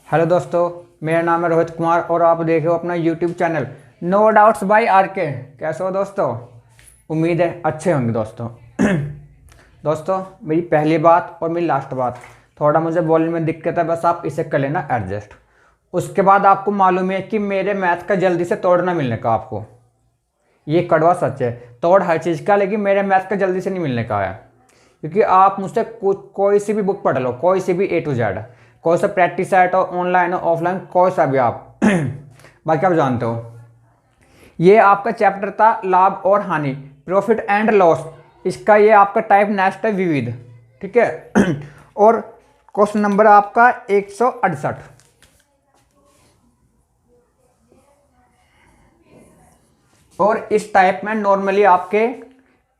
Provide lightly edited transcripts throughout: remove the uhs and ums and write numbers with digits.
Hello दोस्तों, मेरा नाम है रोहित कुमार और आप देख रहे हो अपना YouTube channel no doubts by RK. कैसे हो दोस्तों? उम्मीद है अच्छे होंगे दोस्तों। दोस्तों, मेरी पहली बात और मेरी लास्ट बात, थोड़ा मुझे बोलने में दिक्कत है, बस आप इसे कर लेना एडजस्ट। उसके बाद आपको मालूम है कि मेरे मैथ का जल्दी से तोड़ ना मिलने का, आपको ये कड़वा सच है। तोड़ हर चीज़ का, लेकिन मेरे मैथ का जल्दी से नहीं मिलने का है। क्योंकि आप मुझसे कोई सी भी बुक पढ़ लो, कोई सी भी A to Z, कोई सा प्रैक्टिस सेट हो, ऑनलाइन हो ऑफलाइन, कोई सा भी आप बाकी आप जानते हो। ये आपका चैप्टर था लाभ और हानि, प्रॉफिट एंड लॉस। इसका ये आपका टाइप नेक्स्ट है विविध, ठीक है। और क्वेश्चन नंबर आपका 168। और इस टाइप में नॉर्मली आपके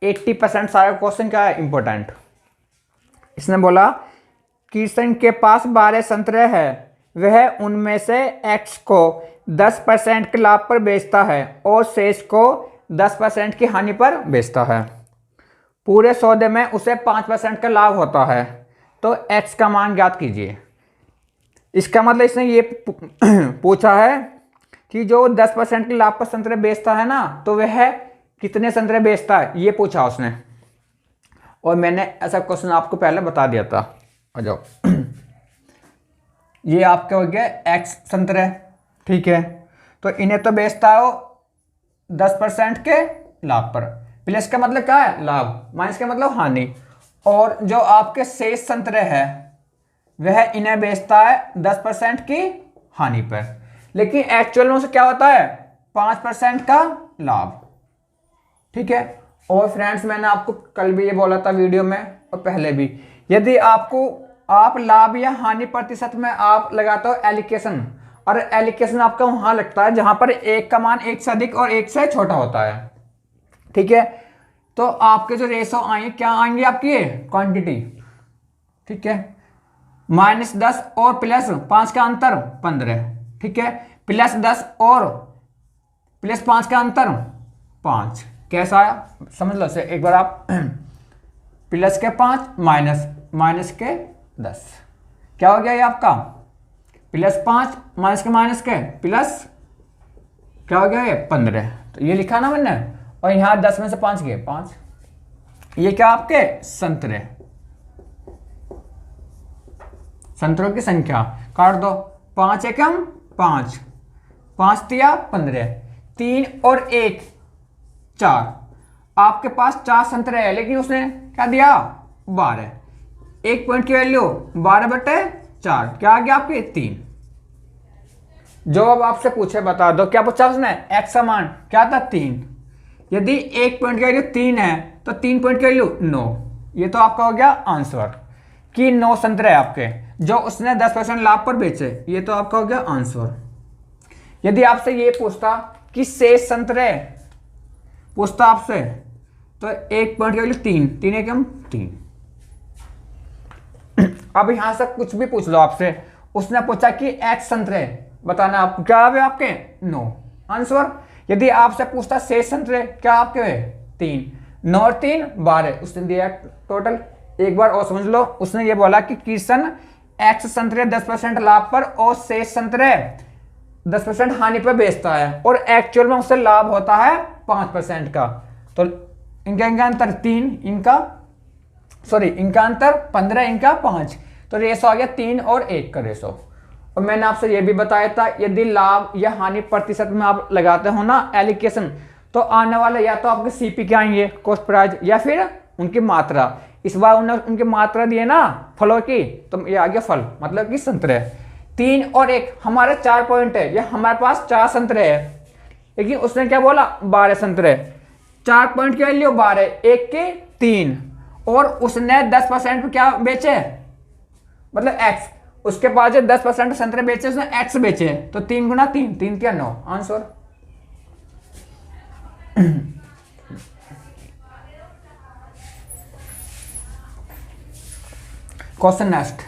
80% सारे क्वेश्चन क्या है इंपॉर्टेंट। इसने बोला किशन के पास 12 संतरे हैं, वह उनमें से x को 10% के लाभ पर बेचता है और शेष को 10% की हानि पर बेचता है। पूरे सौदे में उसे 5% का लाभ होता है, तो x का मान ज्ञात कीजिए। इसका मतलब इसने ये पूछा है कि जो 10% के लाभ पर संतरे बेचता है ना, तो वह कितने संतरे बेचता है, ये पूछा उसने। और मैंने ऐसा क्वेश्चन आपको पहले बता दिया था। आ जाओ। ये आपके हो गया x संतरे, ठीक है। तो इन्हें तो बेचता है वो 10% के लाभ पर। प्लस का मतलब क्या है लाभ, माइनस का मतलब हानि। और जो आपके शेष संतरे है वह इन्हें बेचता है 10% की हानि पर। लेकिन एक्चुअल में उसे क्या होता है 5% का लाभ, ठीक है। और फ्रेंड्स, मैंने आपको कल भी ये बोला था वीडियो में और पहले भी, यदि आप लाभ या हानि प्रतिशत में आप लगाते हो एलिकेशन, और एलिकेशन आपका वहां लगता है जहां पर एक का मान एक से अधिक और एक से छोटा होता है, ठीक है। तो आपके जो रेशो आएंगे क्या आएंगे, आपकी क्वांटिटी, ठीक है। -10 और +5 का अंतर 15, ठीक है। +10 और +5 का अंतर 5। कैसा आया समझ लो से एक बार आप। +5 माइनस के 10, क्या हो गया ये आपका +5 माइनस के प्लस, क्या हो गया ये 15। तो ये लिखा ना मैंने, और यहां 10 में से 5 गए 5। ये क्या आपके संतरे, संतरों की संख्या काट दो। 5 एकम 5, 5 तिया 15, 3 और 1 4। आपके पास 4 संतरे है, लेकिन उसने क्या दिया 12। एक पॉइंट की वैल्यू 12/4, क्या आ गया आपके 3। जो अब आपसे पूछे बता दो, क्या पूछा उसने, x का मान क्या था 3। यदि एक पॉइंट की वैल्यू 3 है तो 3 पॉइंट की वैल्यू 9। ये तो आपका हो गया आंसर कि 9 संतरे आपके जो उसने 10% लाभ पर बेचे। ये तो आपका हो गया आंसर। यदि आपसे ये पूछता कि शेष संतरे पूछता आपसे, तो एक पॉइंट की वैल्यू 3, 3 एकम 3। अब यहां से कुछ भी पूछ लो आपसे, उसने पूछा कि x संतरे बताना, आप क्या है आपके 9 आंसर। यदि आपसे पूछता शेष संतरे क्या आपके 3, 9 और 3 12, उसने दिया टोटल। एक बार और समझ लो, उसने ये बोला कि किशन x संतरे 10% लाभ पर और शेष संतरे 10% हानि पर बेचता है, और एक्चुअल में उससे लाभ होता है 5% का। तो इनका अंतर 3, इनका अंतर 15, इनका 5। तो रेशो आ गया 3 और 1 का रेशो। और मैंने आपसे यह भी बताया था, यदि लाभ या हानि प्रतिशत में आप लगाते हो ना एलिकेशन, तो आने वाले या तो आपके सीपी के आएंगे कॉस्ट प्राइस, या फिर उनकी मात्रा। इस बार उन्होंने उनकी मात्रा दी है ना फलों की, तो ये आ गया फल, मतलब कि संतरे। 3 और 1 हमारे 4 पॉइंट है, या हमारे पास 4 संतरे है, लेकिन उसने क्या बोला 12 संतरे। 4 पॉइंट की वैल्यू 12, 1 के 3, और उसने 10% पे क्या बेचे, मतलब x। उसके पास जो 10% संतरे बेचे उसने x बेचे, तो 3 गुना 3, 3 क्या 9 answer. Question next.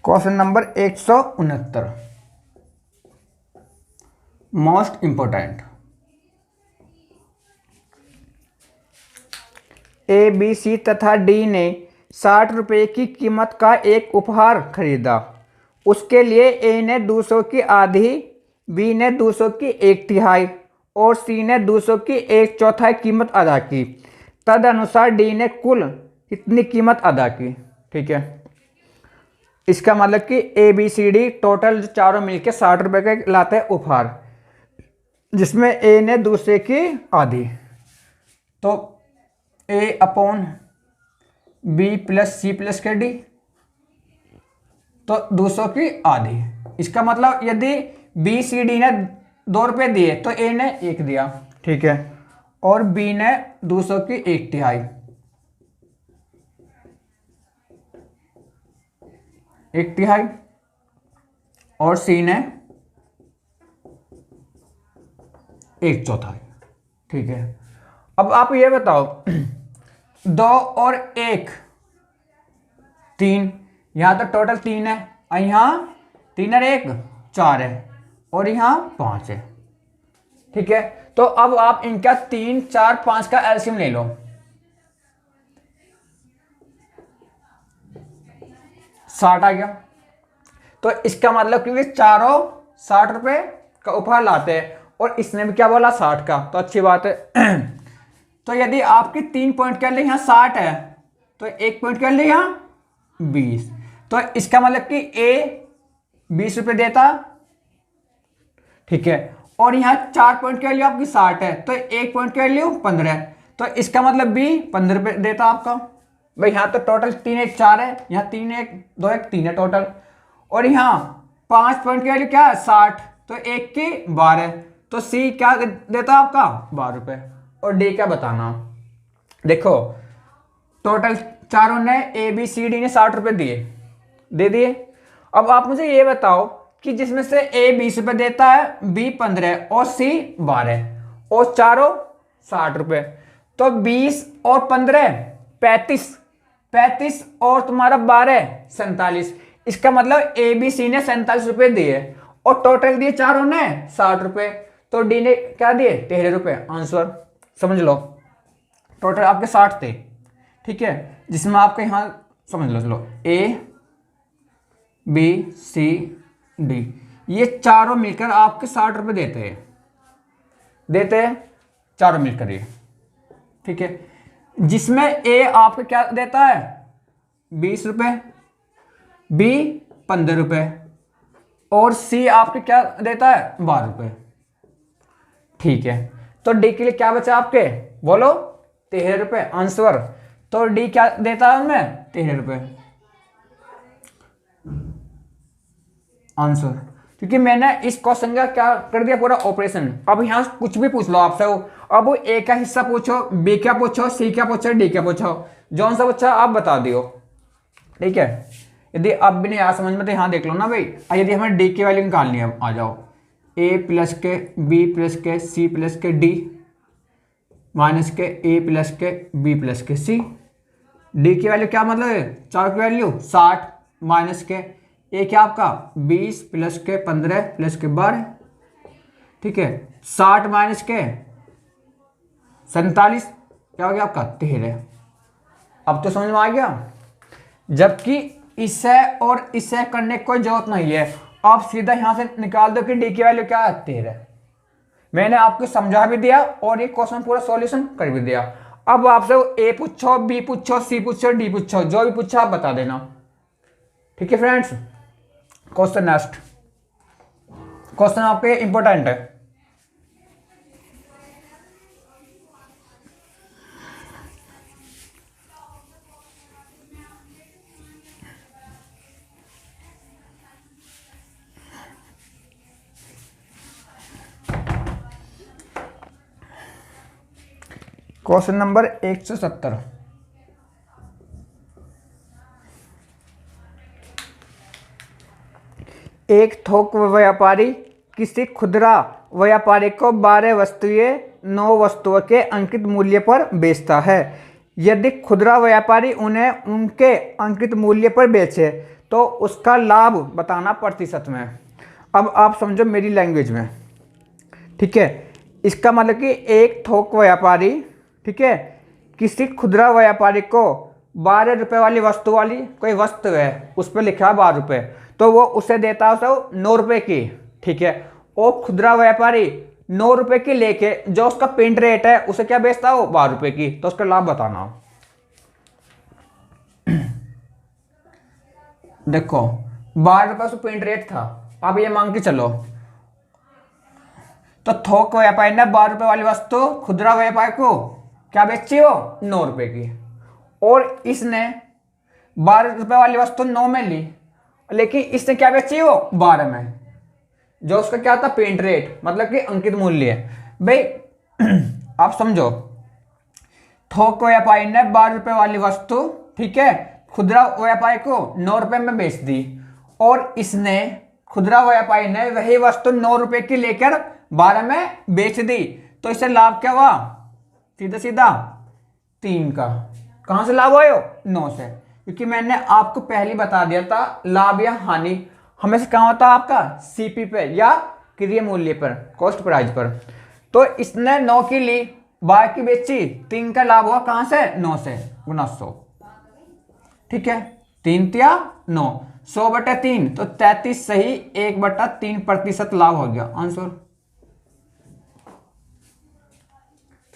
Question number 169। Most important, A B C तथा डी ने 60 रुपये की कीमत का एक उपहार खरीदा। उसके लिए ए ने 200 की आधी, बी ने 200 की एक तिहाई और सी ने 200 की एक चौथाई कीमत अदा की। तदनुसार डी ने कुल कितनी कीमत अदा की। ठीक है, इसका मतलब कि A B C D total चारों मिलके 60 रुपये का लाते हैं उपहार, जिसमें ए ने दूसरे की आधी, तो A upon B plus C plus के डी, तो 200 की आधी। इसका मतलब यदि बी सी डी ने 2 रुपये दिए तो ए ने 1 दिया। ठीक है, और बी ने 200 की एक तिहाई, एक तिहाई, और सी ने एक चौथाई। ठीक है, अब आप ये बताओ 2 और 1 3, यहाँ तो टोटल 3 है, और यहाँ 3 और 1 4 है, और यहाँ 5 है। ठीक है, तो अब आप इनका 3 4 5 का एलसीएम ले लो। 60 आ गया, तो इसका मतलब कि चारों 60 रुपये का उपहार लाते हैं, और इसने भी क्या बोला 60 का, तो अच्छी बात है। तो यदि आपकी 3 पॉइंट के लिए यहाँ 60 है, तो 1 पॉइंट के लिए यहाँ 20, तो इसका मतलब कि ए 20 रुपये देता। ठीक है, और यहाँ 4 पॉइंट के लिए आपकी 60 है, तो 1 पॉइंट के लिए 15 है, तो इसका मतलब बी 15 रुपये देता आपका। भाई यहाँ तो टोटल 3 1 4 है, यहाँ 3 1 2 1 3 है टोटल, और यहाँ 5 पॉइंट के लिए क्या है 60, तो 1 की 12, तो सी क्या देता आपका 12 रुपये। और डी क्या बताना, देखो टोटल चारों ने ए बी सी डी ने 60 रुपये दे दिए। अब आप मुझे ये बताओ कि जिसमें से ए 20 रुपये देता है, बी 15 और सी 12, और चारों 60 रुपये, तो 20 और 15 35 और तुम्हारा 12 47। इसका मतलब ए बी सी ने 47 रुपये दिए, और टोटल दिए चारों ने 60 रुपये, तो डी ने क्या दिए 13 रुपये। आंसर समझ लो, टोटल आपके 60 थे। ठीक है, जिसमें आपके यहाँ समझ लो, चलो ए बी सी डी ये चारों मिलकर आपके 60 रुपये देते हैं चारों मिलकर ये। ठीक है, जिसमें ए आपको क्या देता है 20 रुपये, बी 15 रुपये, और सी आपके क्या देता है 12 रुपये। ठीक है, तो डी के लिए क्या बचा आपके, बोलो 13 रुपये। आंसर, तो डी क्या देता है उनमें 13 रुपये। आंसर, क्योंकि मैंने इस क्वेश्चन का क्या कर दिया पूरा ऑपरेशन। अब यहाँ कुछ भी पूछ लो आपसे, अब वो ए का हिस्सा पूछो, बी क्या पूछो, सी क्या पूछो, डी क्या पूछो, जौन सा पूछा आप बता दियो। ठीक है, यदि अब भी नहीं आ समझ में तो यहाँ देख लो ना भाई। यदि हमें डी की वैल्यू निकालनी है, आ जाओ ए प्लस के बी प्लस के सी प्लस के डी माइनस के ए प्लस के बी प्लस के सी। डी की वैल्यू क्या मतलब है, चार की वैल्यू 60 माइनस के ए क्या आपका 20 प्लस के 15 प्लस के 12। ठीक है, 60 माइनस के 47 क्या हो गया आपका 13। अब तो समझ में आ गया। जबकि इसे और इसे करने की कोई जरूरत नहीं है, आप सीधा यहां से निकाल दो कि डी की वैल्यू क्या है 13। मैंने आपको समझा भी दिया और ये क्वेश्चन पूरा सॉल्यूशन कर भी दिया। अब आपसे ए पूछो, बी पूछो, सी पूछो, डी पूछो, जो भी पूछो आप बता देना। ठीक है फ्रेंड्स, क्वेश्चन नेक्स्ट क्वेश्चन आपके इंपॉर्टेंट है। Question number 170। एक थोक व्यापारी किसी खुदरा व्यापारी को 12 वस्तुएं 9 वस्तुओं के अंकित मूल्य पर बेचता है। यदि खुदरा व्यापारी उन्हें उनके अंकित मूल्य पर बेचे तो उसका लाभ बताना प्रतिशत में। अब आप समझो मेरी लैंग्वेज में, ठीक है। इसका मतलब कि एक थोक व्यापारी, ठीक है, किसी खुदरा व्यापारी को 12 रुपये वाली वस्तु वाली कोई वस्तु है, उस पर लिखा है 12 रुपये, तो वो उसे देता है उसे 9 रुपये की, ठीक है। और खुदरा व्यापारी 9 रुपये की लेके जो उसका प्रिंट रेट है उसे क्या बेचता है वो 12 रुपये की, तो उसका लाभ बताना। देखो 12 रुपये उसका प्रिंट रेट था, अब ये मांग के चलो, तो थोक व्यापारी ने 12 रुपये वाली वस्तु खुदरा व्यापारी को क्या बेची हो 9 रुपये की, और इसने 12 रुपये वाली वस्तु 9 में ली, लेकिन इसने क्या बेची हो 12 में, जो उसका क्या था प्रिंट रेट, मतलब कि अंकित मूल्य है। भाई आप समझो, थोक व्यापारी ने 12 रुपये वाली वस्तु, ठीक है, खुदरा व्यापारी को 9 रुपये में बेच दी, और इसने खुदरा व्यापारी ने वही वस्तु 9 रुपये की लेकर 12 में बेच दी, तो इससे लाभ क्या हुआ, सीधा सीधा 3 का। कहां से लाभ हुआ 9 से, क्योंकि मैंने आपको पहले बता दिया था लाभ या हानि हमेशा कहाँ होता है आपका सीपी पे या क्रय मूल्य पर, कॉस्ट प्राइस पर। तो इसने 9 की ली, 12 की बेची, 3 का लाभ हुआ कहां से 9 से गुना 100, ठीक है। 3 या 9, 100/3 तो 33 सही 1/3% लाभ हो गया आंसर।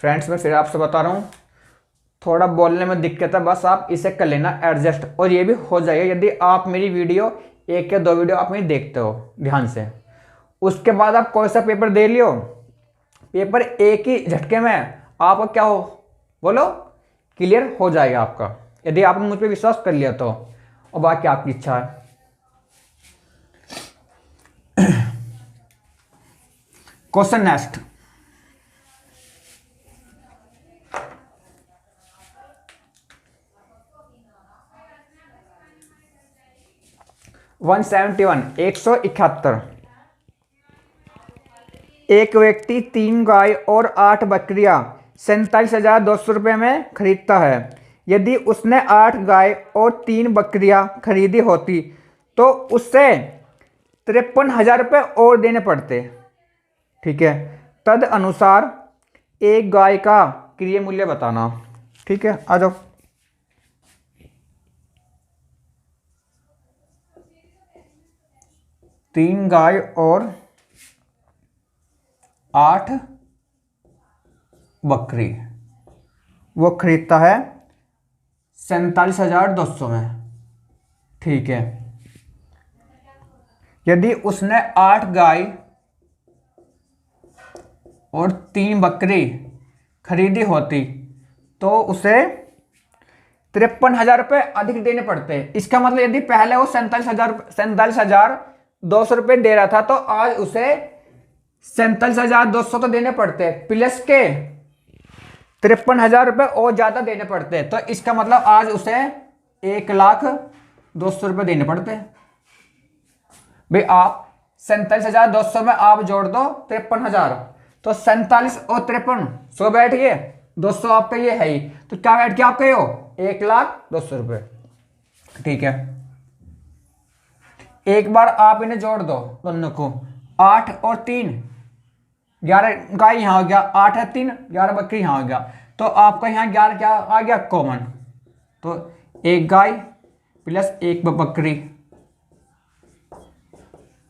फ्रेंड्स मैं फिर आपसे बता रहा हूँ, थोड़ा बोलने में दिक्कत है, बस आप इसे कर लेना एडजस्ट, और ये भी हो जाएगा यदि आप मेरी वीडियो 1 या 2 वीडियो आप मेरी देखते हो ध्यान से। उसके बाद आप कोई सा पेपर दे लियो, पेपर एक ही झटके में आपका क्या हो बोलो क्लियर हो जाएगा आपका, यदि आपने मुझ पर विश्वास कर लिया तो, और बाकी आपकी इच्छा है। Question next, (171) 171। एक व्यक्ति 3 गाय और 8 बकरियां 47,200 रुपये में खरीदता है। यदि उसने 8 गाय और 3 बकरियां खरीदी होती तो उससे 53,000 रुपये और देने पड़ते, ठीक है। तद अनुसार एक गाय का क्रय मूल्य बताना, ठीक है। आ जाओ, तीन गाय और 8 बकरी वो खरीदता है 47,200 में, ठीक है। यदि उसने 8 गाय और 3 बकरी खरीदी होती तो उसे 53,000 रुपये अधिक देने पड़ते। इसका मतलब यदि पहले वो 47,200 रुपये दे रहा था तो आज उसे 47,200 तो देने पड़ते, प्लस के 53,000 रुपये और ज्यादा देने पड़ते। तो इसका मतलब आज उसे 1,02,000 रुपये देने पड़ते। भाई आप 47,200 में आप जोड़ दो 53,000, तो 47 और 53 100 बैठ गए, 200 आपका ये है ही, तो क्या बैठ गया आपका यो 1,02,000 रुपये, ठीक है। एक बार आप इन्हें जोड़ दो दोनों को, 8 और 3 11 गाय यहाँ हो गया, 8 है 3 11 बकरी यहाँ हो गया, तो आपका यहाँ 11 क्या आ गया कॉमन, तो 1 गाय प्लस 1 बकरी,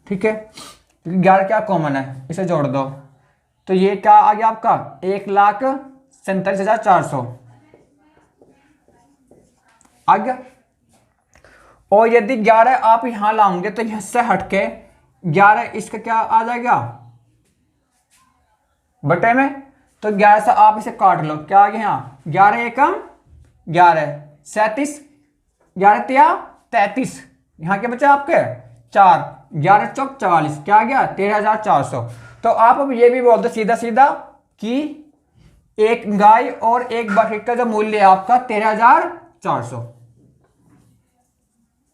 ठीक है। 11 क्या कॉमन है, इसे जोड़ दो, तो ये क्या आ गया आपका 1,47,400 आ गया। और यदि 11 आप यहां लाओगे तो इससे हटके 11 इसका क्या आ जाएगा बटे में, तो 11 से आप इसे काट लो, क्या आ गया यहाँ 11 एकम 11 37, 11 तिया 33, यहाँ के बचे आपके 4, 11 चौक 44, क्या आ गया 13,400। तो आप अब ये भी बोल दो सीधा सीधा कि एक गाय और एक बकरी का जो मूल्य है आपका 13,400,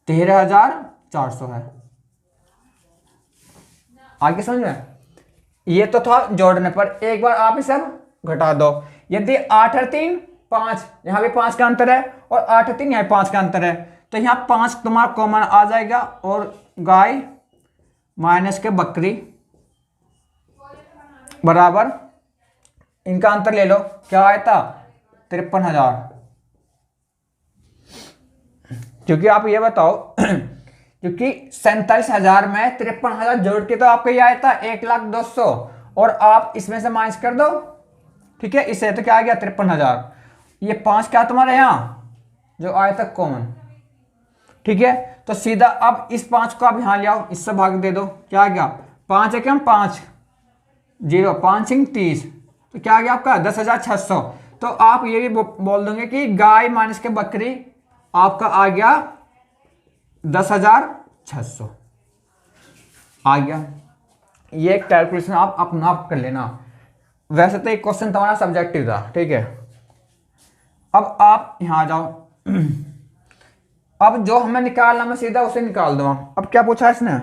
13,400 है। आगे समझ में, ये तो था जोड़ने पर। एक बार आप इसे घटा दो, यदि 8 और 3 5, यहां भी 5 का अंतर है, और 8 और 3 यहां 5 का अंतर है, तो यहां 5 तुम्हारा कॉमन आ जाएगा, और गाय माइनस के बकरी बराबर इनका अंतर ले लो, क्या आया था 53,000। क्योंकि आप ये बताओ क्योंकि 47,000 में 53,000 जोड़ के तो आपको ये आया था 1,02,000 और आप इसमें से माइनस कर दो, ठीक है, इससे तो क्या आ गया 53,000। ये 5 क्या तुम्हारे यहाँ जो आया था कॉमन, ठीक है। तो सीधा अब इस 5 को आप यहाँ ले आओ, इससे भाग दे दो, क्या आ गया 5 है क्या 5 0 5 सिंह 30, तो क्या आ गया आपका 10,600। तो आप ये भी बोल दोगे कि गाय माइनस के बकरी आपका आ गया 10,600 आ गया। ये एक कैलकुलेशन आप अपना आप कर लेना। वैसे तो एक क्वेश्चन तुम्हारा सब्जेक्टिव था, ठीक है। अब आप यहां आ जाओ। अब जो हमें निकालना मैं सीधा उसे निकाल दूंगा। अब क्या पूछा इसने,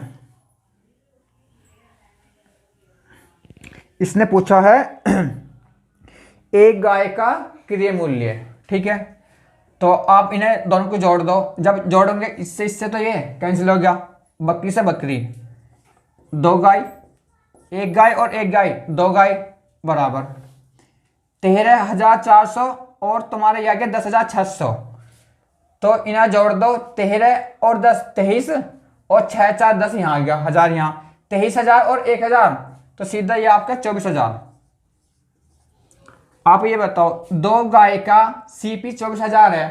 इसने पूछा है एक गाय का क्रय मूल्य, ठीक है। तो आप इन्हें दोनों को जोड़ दो, जब जोड़ोगे इससे इससे तो ये कैंसिल हो गया, बकरी से बकरी, 2 गाय, 1 गाय और 1 गाय 2 गाय बराबर 13,400 और तुम्हारे ये आ गया 10,600। तो इन्हें जोड़ दो, 13 और 10 23 और 6 4 10 यहाँ आ गया 1000, यहाँ 23,000 और 1,000 तो सीधा ये आपका 24,000। आप ये बताओ 2 गाय का सीपी 24,000 है,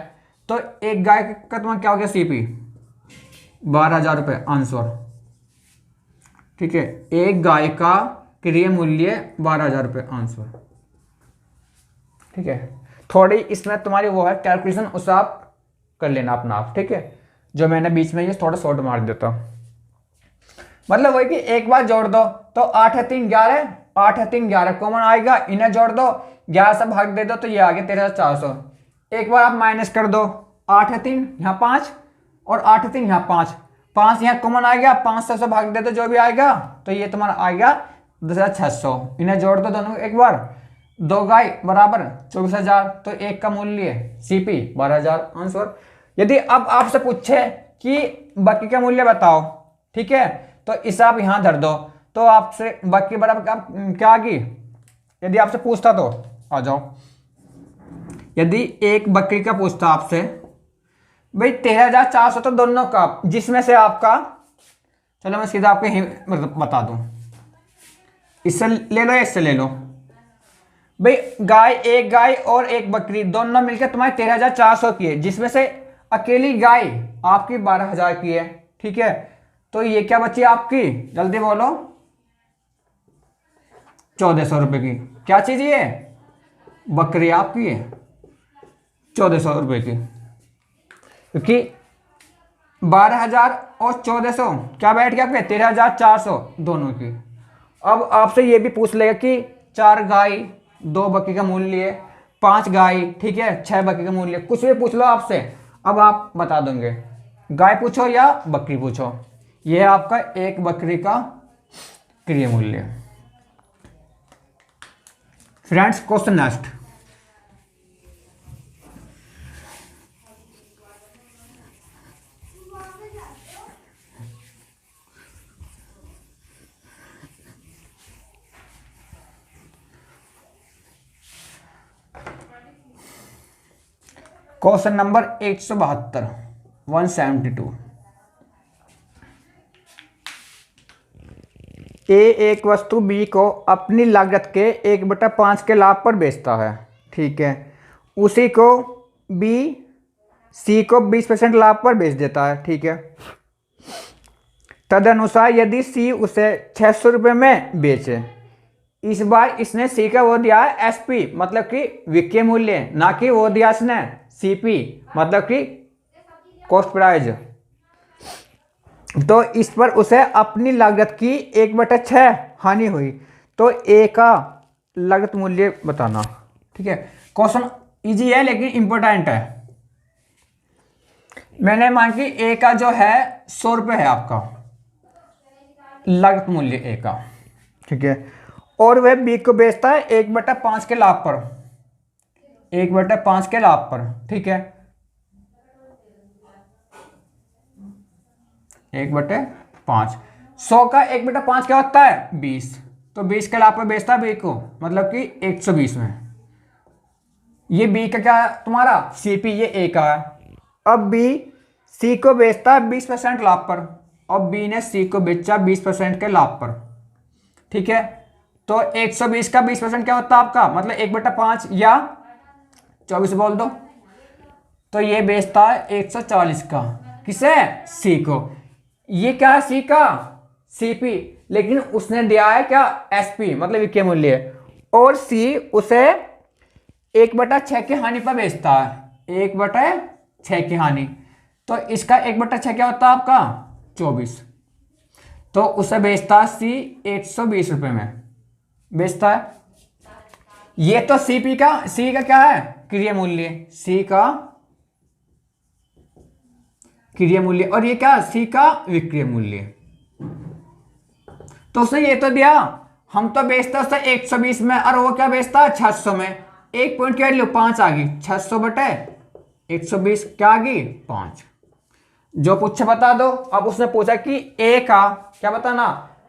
तो 1 गाय का तुम्हारा क्या हो गया सीपी 12,000 रुपये आंसर, ठीक है। 1 गाय का क्रय मूल्य 12,000 रुपये आंसर, ठीक है। थोड़ी इसमें तुम्हारी वो है कैलकुलेशन, उसे आप कर लेना अपना आप, ठीक है। जो मैंने बीच में ये थोड़ा शॉर्ट मार देता, मतलब वही कि एक बार जोड़ दो तो 8 है 3 11, 8 है 3 11 कॉमन आएगा, इन्हें जोड़ दो 11 से भाग दे दो तो ये आ गया 13,400। एक बार आप माइनस कर दो, 8 है 3 यहाँ 5 और 8 है 3 यहाँ 5, 5 यहाँ कॉमन आ गया, 500 से भाग दे दो जो भी आएगा, तो ये तुम्हारा आ गया 10,600। इन्हें जोड़ दो दोनों एक बार, 2 गाय बराबर 24,000, तो 1 का मूल्य सीपी 12,000 आंसर। यदि अब आपसे पूछे कि बाकी का मूल्य बताओ, ठीक है, तो इसे आप यहां धर दो, तो आपसे बाकी बराबर क्या आ गई। यदि आपसे पूछता तो आ जाओ, यदि एक बकरी का पूछता आपसे भाई 13,400 तो दोनों का, जिसमें से आपका, चलो मैं सीधा आपको मतलब बता दूं, इससे ले लो या इससे ले लो भाई, गाय एक गाय और एक बकरी दोनों मिलकर तुम्हारे 13,400 की है, जिसमें से अकेली गाय आपकी 12,000 की है, ठीक है। तो ये क्या बची आपकी, जल्दी बोलो, 1,400 रुपए की। क्या चीज ये बकरी आपकी है 1,400 रुपए की, क्योंकि 12,000 और 1,400 क्या बैठ गया आपके 13,400 दोनों की। अब आपसे ये भी पूछ लेगा कि 4 गाय 2 बकरी का मूल्य, 5 गाय, ठीक है, 6 बकरी का मूल्य, कुछ भी पूछ लो आपसे, अब आप बता दोगे, गाय पूछो या बकरी पूछो, यह है आपका एक बकरी का क्रय मूल्य। Friends question next, question number 172 172। ए एक वस्तु बी को अपनी लागत के 1/5 के लाभ पर बेचता है, ठीक है। उसी को बी सी को 20% लाभ पर बेच देता है, ठीक है। तदनुसार यदि सी उसे 600 रुपये में बेचे, इस बार इसने सी का वो दिया है एसपी मतलब कि विक्रय मूल्य, ना कि वो दिया इसने सीपी मतलब कि कॉस्ट प्राइस, तो इस पर उसे अपनी लागत की 1/6 हानि हुई, तो ए का लागत मूल्य बताना, ठीक है। क्वेश्चन इजी है लेकिन इंपॉर्टेंट है। मैंने मान कि ए का जो है 100 रुपये है आपका लागत मूल्य ए का, ठीक है, और वह बी को बेचता है 1/5 के लाभ पर, 1/5 के लाभ पर, ठीक है, 1/5। 100 का 1/5 क्या होता है 20, तो 20 के लाभ पर बेचता है बी को, मतलब कि 120 में। ये बी का क्या है तुम्हारा सीपी, ये ए का है। अब बी सी को बेचता है 20% लाभ पर, और बी ने सी को बेचा 20% के लाभ पर, ठीक है। तो 120 का 20% क्या होता है आपका, मतलब 1/5 या 24 बोल दो। तो ये बेचता है 140 का, किसे, सी को। ये क्या है सी का, सीपी, लेकिन उसने दिया है क्या, एसपी मतलब विक्रय मूल्य, और सी उसे 1/6 की हानि पर बेचता है, 1/6 की हानि। तो इसका 1/6 क्या होता है आपका, 24। तो उसे बेचता है सी 120 रुपए में बेचता है। ये तो सीपी का, सी का क्या है, क्रय मूल्य, सी का क्रय मूल्य, और ये क्या, सी का विक्रय मूल्य। तो उसने ये तो दिया, हम तो बेचते उससे 120 में, और वो क्या बेचता है 600 में। एक पॉइंट की वैल्यू 5 आ गई, 600 बटे 120 क्या आ गई, 5। जो पूछे बता दो। अब उसने पूछा कि ए का क्या बताना,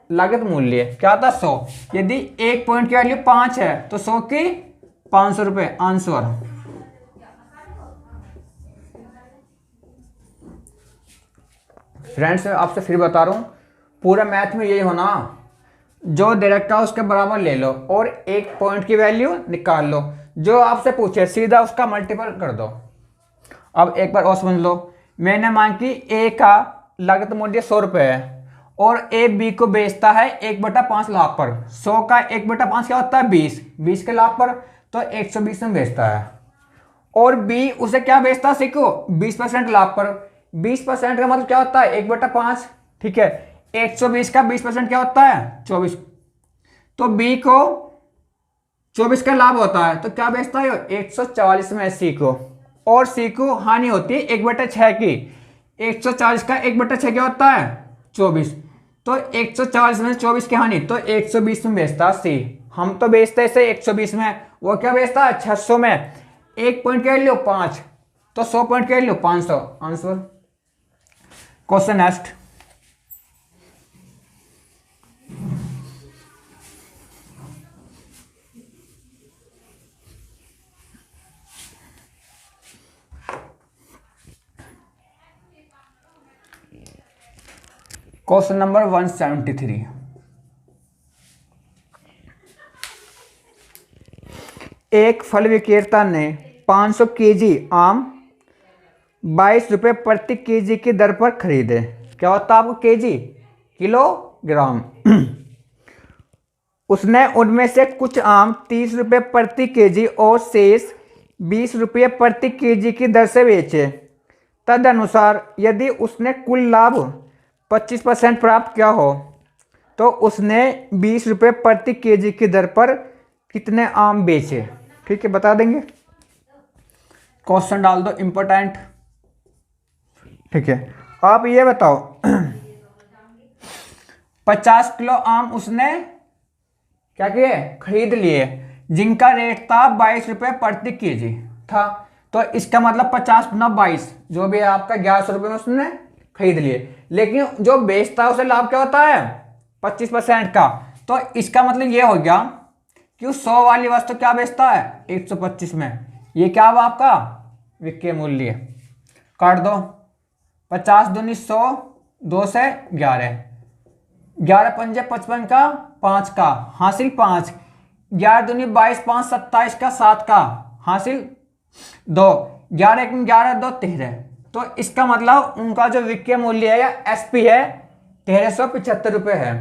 लागत मूल्य क्या था, 100। यदि एक पॉइंट की वैल्यू 5 है तो 100 की 500 रुपए आंसर। फ्रेंड्स आपसे फिर बता रहा हूं, पूरा मैथ में यही होना, जो दे रखा है उसके बराबर ले लो और एक पॉइंट की वैल्यू निकाल लो, जो आपसे पूछे सीधा उसका मल्टीपल कर दो। अब एक बार और समझ लो, मैंने मांगी ए का लागत मूल्य 100 रुपए है, और ए बी को बेचता है 1/5 लाभ पर। 100 का 1/5 क्या होता है, 20, 20 के लाभ पर, तो 120 में बेचता है। और बी उसे क्या बेचता है, सी को 20% लाभ पर। 20% का मतलब क्या होता है, 1/5, ठीक है। 120 का 20% क्या होता है, 24। तो बी को 24 का लाभ होता है, तो क्या बेचता है 140 में सी को, और सी को हानि होती है 1/6 की। 140 का 1/6 क्या होता है, 24। तो 140 में 24 की हानि, तो 120 में बेचता सी। हम तो बेचते हैं इसे 120 में, वो क्या बेचता है 600 में। एक पॉइंट के वैल्यू 5, तो 100 पॉइंट के value 500 answer. Question next. Question number 173। एक फल विक्रेता ने 500 केजी आम 22 रुपये प्रति केजी की दर पर खरीदे। क्या होता है आपको केजी, किलोग्राम। उसने उनमें से कुछ आम 30 रुपये प्रति केजी और शेष 20 रुपये प्रति केजी की दर से बेचे। तदनुसार यदि उसने कुल लाभ 25% प्राप्त किया हो तो उसने 20 रुपये प्रति केजी की दर पर कितने आम बेचे, ठीक है, बता देंगे। क्वेश्चन डाल दो इंपॉर्टेंट, ठीक है। आप ये बताओ 50 किलो आम उसने क्या किए, खरीद लिए, जिनका रेट था 22 रुपये प्रति केजी था। तो इसका मतलब 50 गुना 22, जो भी आपका 1100 रुपये में उसने खरीद लिए। लेकिन जो बेचता है उसे लाभ क्या होता है, 25% का। तो इसका मतलब ये हो गया कि 100 वाली वस्तु क्या बेचता है 125 में। ये क्या हुआ आपका विक्रय मूल्य। काट दो, 50 दूनी 100, 2 से 11, 11 पंजे 55 का, 5 का हासिल 5, 11 दूनी 22, 5 27 का, 7 का हासिल 2, 11 1 11, 2 13। तो इसका मतलब उनका जो विक्रय मूल्य है या एसपी है 1375 रुपये है।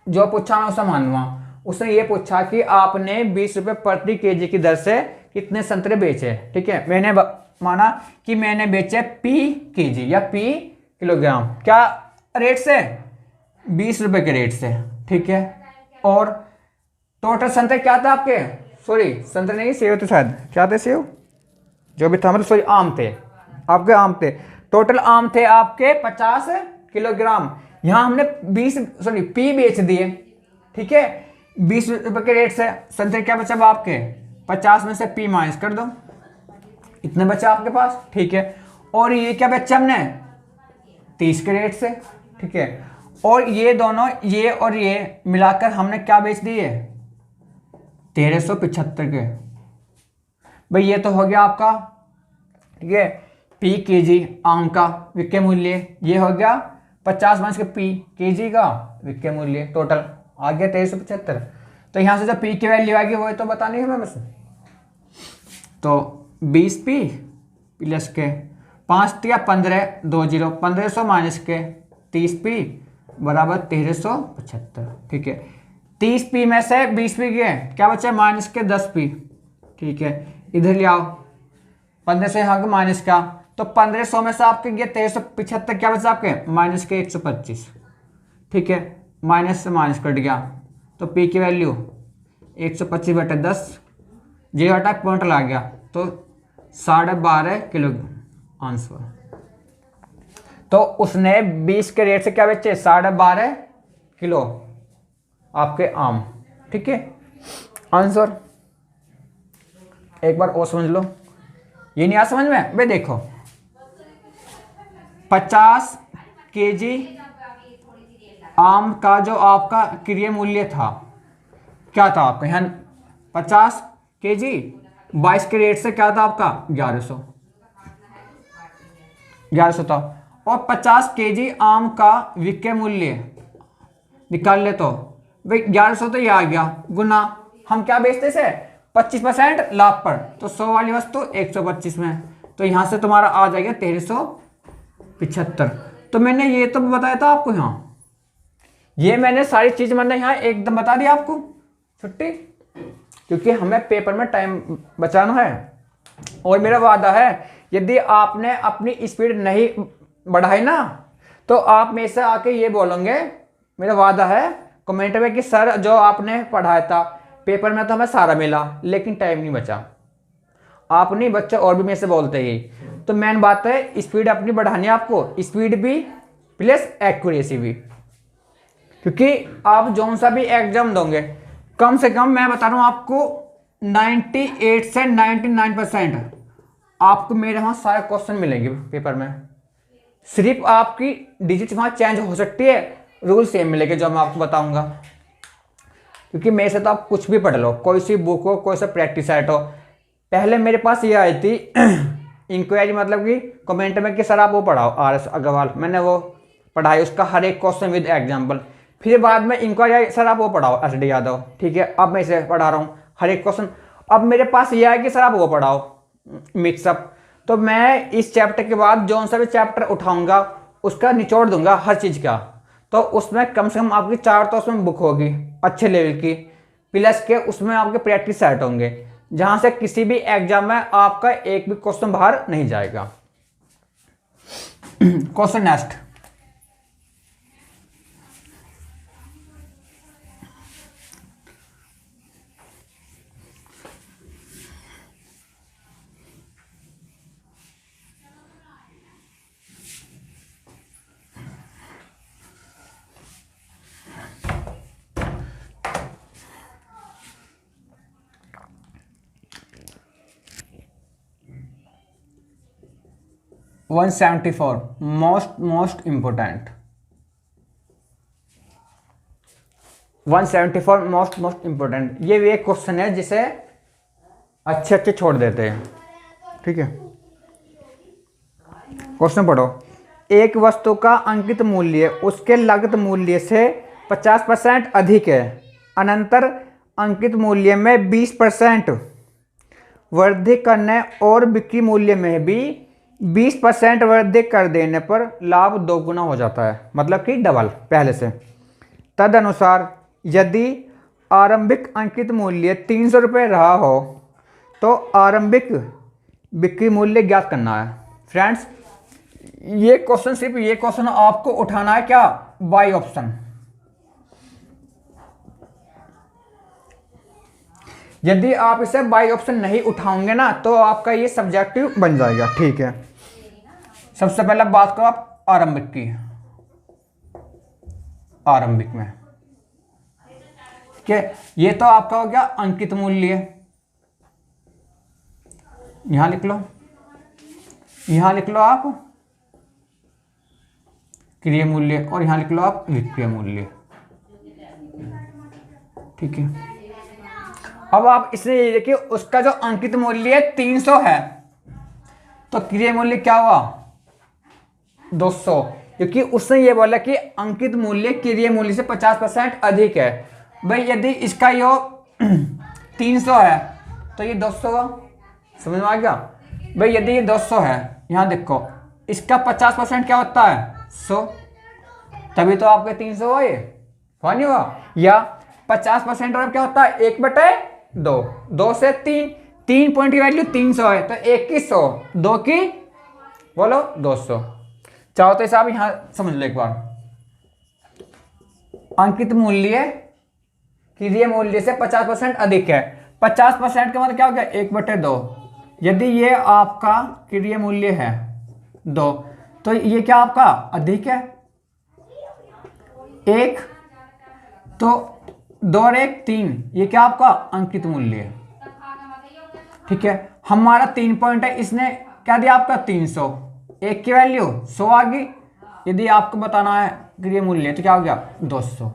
जो पूछा मैं उसे मानूंगा। उसने ये पूछा कि आपने 20 रुपये प्रति केजी की दर से कितने संतरे बेचे, ठीक है। मैंने माना कि मैंने बेचे पी केजी या पी किलोग्राम, क्या रेट से, 20 रुपये के रेट से, ठीक है। और टोटल संतरे क्या था आपके, सॉरी संतरे नहीं सेव थे शायद, क्या थे सेव, जो भी था, मतलब सॉरी आम थे आपके, आम थे। टोटल आम थे आपके 50 किलोग्राम। यहाँ हमने 20 सॉरी पी बेच दिए, ठीक है। 20 रुपये के रेट से संतरे क्या बचा आपके, 50 में से पी माइनस कर दो, इतने बचा आपके पास, ठीक है। और ये क्या बेचा हमने 30 के रेट से, ठीक है। और ये दोनों, ये और ये मिलाकर हमने क्या बेच दिए, 1375 के। भाई ये तो हो गया आपका, ठीक है, पी के जी आम का विक्रय मूल्य, ये हो गया 50 माइनस के पी के जी का विक्रय मूल्य, टोटल आ गया 1375। तो यहाँ से जो पी की वैल्यू आएगी वो तो बतानी है हमें बस। तो 20 पी प्लस के 5 या 15, 20, 1500 माइनस के 30 पी बराबर 1375, ठीक है। 30 पी में से 20 पी गए, क्या बचा, माइनस के 10 पी, ठीक है। इधर ले आओ, 1500 यहाँ के माइनस का, तो 1500 में से आपके गया 1375, क्या बचा आपके, माइनस के 125, ठीक है। माइनस से माइनस कट गया, तो पी की वैल्यू 125/10, जीरो अटैक पॉइंट ला गया, तो 12.5 किलो आंसर। तो उसने 20 के रेट से क्या बेचे, 12.5 किलो आपके आम, ठीक है। आंसर एक बार और समझ लो, ये नहीं आ समझ में भाई, देखो 50 केजी आम का जो आपका क्रय मूल्य था, क्या था आपका यहाँ, 50 केजी 22 के रेट से क्या था आपका, 1100 था। और 50 केजी आम का विक्रय मूल्य निकाल ले, तो भाई 1100 तो ये आ गया, गुना हम क्या बेचते थे, 25% लाभ पर, तो 100 वाली वस्तु 125 में, तो यहाँ से तुम्हारा आ जाएगा 1375। तो मैंने ये तो बताया था आपको, यहाँ ये मैंने सारी चीज मैंने यहाँ एकदम बता दिया आपको, छुट्टी, क्योंकि हमें पेपर में टाइम बचाना है। और मेरा वादा है, यदि आपने अपनी स्पीड नहीं बढ़ाई ना, तो आप मेरे से आके ये बोलोगे, मेरा वादा है कमेंट में, कि सर जो आपने पढ़ाया था पेपर में तो हमें सारा मिला, लेकिन टाइम नहीं बचा। आप नहीं, बच्चे और भी मेरे से बोलते ही। तो मेन बात है, स्पीड अपनी बढ़ानी है आपको, स्पीड भी प्लस एक्यूरेसी भी, क्योंकि आप जो सा भी एग्जाम दोगे, कम से कम मैं बता रहा हूँ आपको 98 से 99% आपको मेरे वहाँ सारे क्वेश्चन मिलेंगे पेपर में। सिर्फ आपकी डिजिट वहाँ चेंज हो सकती है, रूल सेम मिलेंगे जो मैं आपको बताऊंगा। क्योंकि मेरे से तो आप कुछ भी पढ़ लो, कोई सी बुक हो, कोई सा प्रैक्टिस सेट हो। पहले मेरे पास ये आई थी इंक्वायरी, मतलब कि कमेंट में कि सर आप वो पढ़ाओ RS अग्रवाल, मैंने वो पढ़ाई, उसका हर एक क्वेश्चन विद एग्जाम्पल। फिर बाद में इंक्वायरी आई, सर आप वो पढ़ाओ SD यादव, ठीक है, अब मैं इसे पढ़ा रहा हूँ हर एक क्वेश्चन। अब मेरे पास ये है कि सर आप वो पढ़ाओ मिक्सअप। तो मैं इस चैप्टर के बाद जो सा भी चैप्टर उठाऊंगा उसका निचोड़ दूंगा हर चीज़ का। तो उसमें कम से कम आपकी 4 तो उसमें बुक होगी अच्छे लेवल की, प्लस के उसमें आपके प्रैक्टिस सेट होंगे, जहां से किसी भी एग्जाम में आपका एक भी क्वेश्चन बाहर नहीं जाएगा। Question next, one 174 most important, 174 most important. ये भी एक क्वेश्चन है जिसे अच्छे छोड़ देते हैं, ठीक है। क्वेश्चन पढ़ो, एक वस्तु का अंकित मूल्य उसके लागत मूल्य से 50% अधिक है, अनंतर अंकित मूल्य में 20% वृद्धि करने और बिक्री मूल्य में भी 20% वृद्धि कर देने पर लाभ 2 गुना हो जाता है, मतलब कि डबल पहले से। तदनुसार यदि आरंभिक अंकित मूल्य 300 रुपये रहा हो तो आरंभिक बिक्री मूल्य ज्ञात करना है। फ्रेंड्स, ये क्वेश्चन, सिर्फ ये क्वेश्चन आपको उठाना है क्या, बाई ऑप्शन। यदि आप इसे बाई ऑप्शन नहीं उठाओगे ना, तो आपका ये सब्जेक्टिव बन जाएगा, ठीक है। सबसे पहले बात करो आप आरंभिक की, आरंभिक में क्या, ये तो आपका हो गया अंकित मूल्य, यहां लिख लो, यहां लिख लो आप क्रिय मूल्य, और यहाँ लिख लो आप विक्रय मूल्य। ठीक है, अब आप इसने ये देखिए उसका जो अंकित मूल्य 300 है, तो क्रिय मूल्य क्या हुआ 200, क्योंकि उसने ये बोला कि अंकित मूल्य क्रिय मूल्य से 50% अधिक है। भाई यदि इसका योग 300 है तो ये 200 हुआ, समझ में आ गया। भाई यदि ये 200 है, यहाँ देखो इसका 50% क्या होता है 100, तभी तो आपके 300 हुआ, ये हुआ नहीं हुआ। या 50% और क्या होता है 1/2, 2 से 3 पॉइंट की वैल्यू 300 है, तो 1 की 100, 2 की बोलो 200। चाहो तो साहब यहां समझ लो एक बार, अंकित मूल्य क्रिय मूल्य से 50% अधिक है। 50% का मतलब क्या हो गया 1/2। यदि ये आपका क्रिय मूल्य है 2, तो ये क्या आपका अधिक है 1, तो 2 और 1 3, ये क्या आपका अंकित मूल्य है। ठीक है, हमारा 3 पॉइंट है, इसने क्या दिया आपका 300, 1 की वैल्यू 100 आ गई। यदि आपको बताना है क्रिय मूल्य तो क्या हो गया 200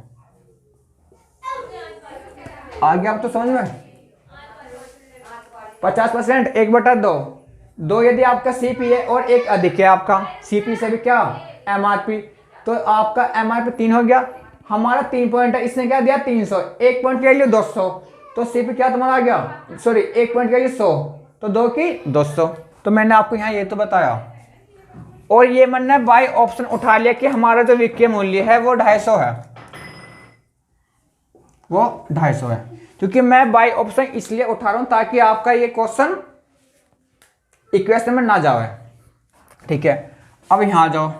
आ गया। आप तो समझ में 50% 1/2, 2 यदि आपका सीपी है और 1 अधिक है आपका सीपी से भी क्या एमआरपी, तो आपका एमआरपी 3 हो गया। हमारा 3 पॉइंट है, इसने क्या दिया 300, 1 पॉइंट की वैल्यू 200, तो सीपी क्या तुम्हारा आ गया, सॉरी 1 पॉइंट की वैल्यू 100, तो 2 की 200। तो मैंने आपको यहाँ ये तो बताया, और ये मैंने बाई ऑप्शन उठा लिया कि हमारा जो विक्रय मूल्य है वो 250 है, वो 250 है। क्योंकि मैं बाई ऑप्शन इसलिए उठा रहा हूं ताकि आपका ये क्वेश्चन इक्वेशन में ना जाए। ठीक है, अब यहां जाओ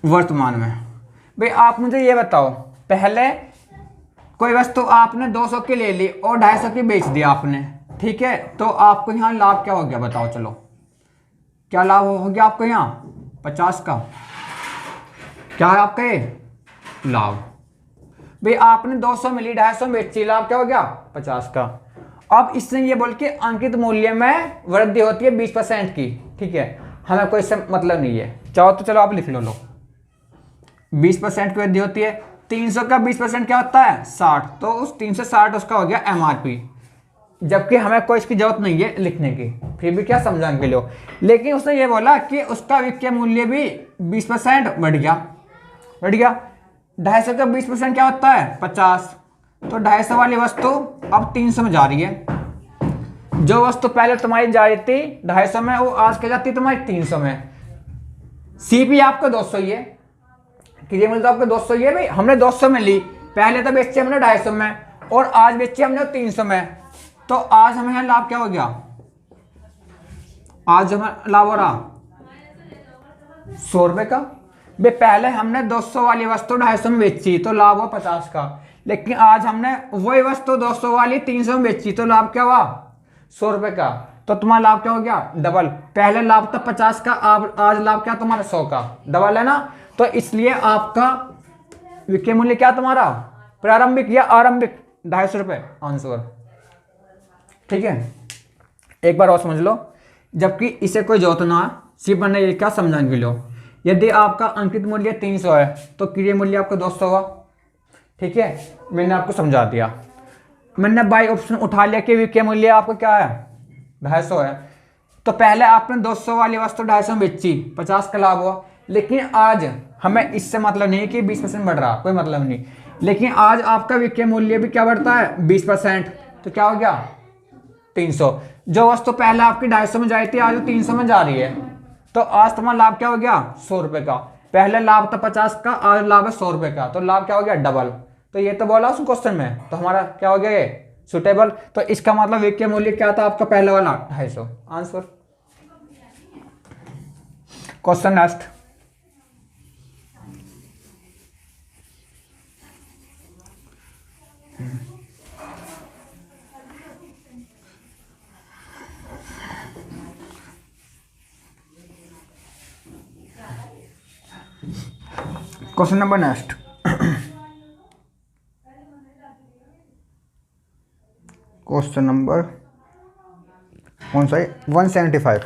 वर्तमान में। भाई आप मुझे ये बताओ, पहले कोई वस्तु आपने 200 की ले ली और 250 की बेच दिया आपने, ठीक है, तो आपको यहाँ लाभ क्या हो गया बताओ, चलो क्या लाभ हो गया आपको यहाँ 50 का, क्या है आपका ये लाभ। भाई आपने 200 मिली 250 बेची, लाभ क्या हो गया 50 का। अब इसने ये बोल के अंकित मूल्य में वृद्धि होती है 20% की, ठीक है, हमें कोई इससे मतलब नहीं है। चाहो तो चलो आप लिख लो 20% की वृद्धि होती है। 300 का 20% क्या होता है 60, तो उस 360 उसका हो गया एमआरपी, जबकि हमें कोई इसकी जरूरत नहीं है लिखने की, फिर भी क्या समझाने के लिए। लेकिन उसने ये बोला कि उसका विक्रय मूल्य भी 20% बढ़ गया। 250 का 20% क्या होता है 50, तो 250 वाली वस्तु अब 300 में जा रही है। जो वस्तु पहले तुम्हारी जा रही थी 250 में, वो आज के जाती तुम्हारी 300 में। सीपी आपका 200 ही है, क्रिय मूल्य तो आपका 200 ही है। भाई हमने 200 में ली, पहले तो बेची हमने 250 में और आज बेची हमने 300 में, तो आज हमें यहाँ लाभ क्या हो गया, आज हमें लाभ हो रहा 100 रुपए का। भाई पहले हमने 200 वाली वस्तु 250 में बेची तो लाभ हुआ 50 का, लेकिन आज हमने वही वस्तु 200 वाली 300 में बेची तो लाभ क्या हुआ 100 रुपए का। तो तुम्हारा लाभ क्या हो गया डबल, पहले लाभ था 50 का, आज लाभ क्या तुम्हारा 100 का, डबल है ना। तो इसलिए आपका विक्रय मूल्य क्या तुम्हारा प्रारंभिक या आरंभिक 250 रुपए आंसर। ठीक है, एक बार और समझ लो, जबकि इसे कोई जरूरत ना, सिर्फ मैंने ये क्या समझाने के लिए। यदि आपका अंकित मूल्य 300 है तो क्रिय मूल्य आपका 200 होगा। ठीक है, मैंने आपको समझा दिया। मैंने बाई ऑप्शन उठा लिया कि विक्रय मूल्य आपका क्या है 250 है, तो पहले आपने 200 वाली वस्तु 250 में बेची, 50 का लाभ हुआ। लेकिन आज हमें इससे मतलब नहीं कि 20% बढ़ रहा, कोई मतलब नहीं। लेकिन आज आपका विक्रय मूल्य भी क्या बढ़ता है 20%, तो क्या हो गया 300। जो वस्तु पहले आपकी 250 में जाती थी आज 300 में जा रही है, तो आज तुम्हारा लाभ क्या हो गया 100 रुपए का। पहले लाभ था 50 का, आज लाभ है 100 रुपए का, तो लाभ क्या हो गया डबल। तो ये तो बोला उस क्वेश्चन में, तो हमारा क्या हो गया ये सुटेबल। तो इसका मतलब विक्रय मूल्य क्या था आपका पहले वाला 250 answer. Question next. Question number next. Question number कौन सा है 175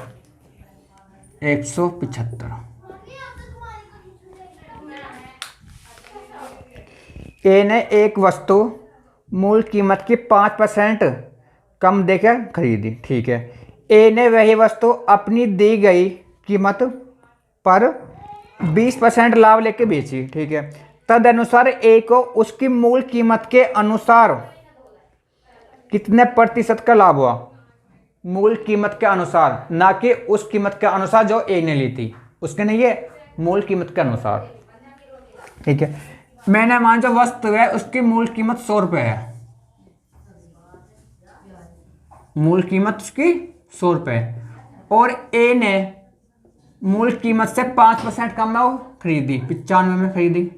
175। ए ने एक वस्तु मूल कीमत की 5% कम देकर खरीदी, ठीक है। ए ने वही वस्तु अपनी दी गई कीमत पर 20% लाभ लेके बेची, ठीक है। तदनुसार ए को उसकी मूल कीमत के अनुसार कितने प्रतिशत का लाभ हुआ? मूल कीमत के अनुसार, ना कि उस कीमत के अनुसार जो ए ने ली थी, उसके नहीं, ये मूल कीमत के अनुसार, ठीक है। मैंने मान जो वस्तु है उसकी मूल कीमत 100 रुपये है, मूल कीमत उसकी 100 रुपये, और ए ने मूल कीमत से 5% कम में वो खरीदी, 95 में खरीदी